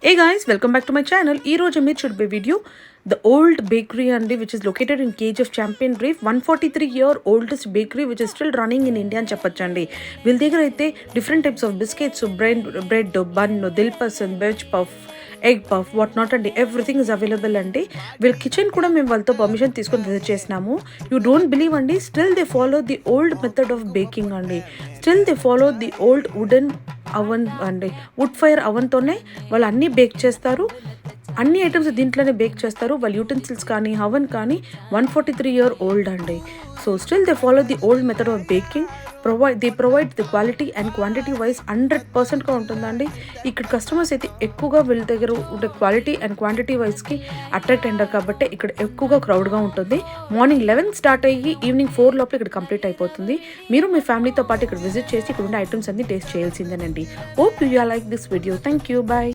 Hey guys, welcome back to my channel. ఈ రోజు మీరు చూడబోయే వీడియో ద ఓల్డ్ బేకరీ అండి which is located in KGF of Champion Reef 143-year oldest bakery which is still running in India అని చెప్పొచ్చండి. వీళ్ళ దగ్గర అయితే different types of biscuits, bread, bun, dil pasand, veg puff, egg puff, what not అండి, everything is available అండి. వీళ్ళ kitchen కూడా మేము వాళ్ళతో పర్మిషన్ తీసుకొని విజిట్ చేసినాము. యూ డోంట్ బిలీవ్ అండి, still they follow the old method of baking అండి. Still they follow the old wooden oven అండి, వుడ్ ఫైర్ అవన్తోనే వాళ్ళు అన్నీ బేక్ చేస్తారు. అన్ని ఐటమ్స్ దీంట్లోనే బేక్ చేస్తారు. వాళ్ళ యూటెన్సిల్స్ కానీ అవన్ కానీ 143-year ఓల్డ్ అండి. So still they follow the old method of baking. They provide the quality and quantity wise 100%గా ఉంటుందండి. ఇక్కడ కస్టమర్స్ అయితే ఎక్కువగా వీళ్ళ దగ్గర ఉండే క్వాలిటీ అండ్ క్వాంటిటీ వైజ్కి అట్రాక్ట్ అయ్యారు కాబట్టి ఇక్కడ ఎక్కువగా క్రౌడ్గా ఉంటుంది. మార్నింగ్ 11 స్టార్ట్ అయ్యి ఈవినింగ్ 4 లోపల ఇక్కడ కంప్లీట్ అయిపోతుంది. మీరు మీ ఫ్యామిలీతో పాటు ఇక్కడ విజిట్ చేసి ఇక్కడ ఉండే ఐటమ్స్ అన్ని టేస్ట్ చేయాల్సిందేనండి. Hope you like this video. Thank you. Bye.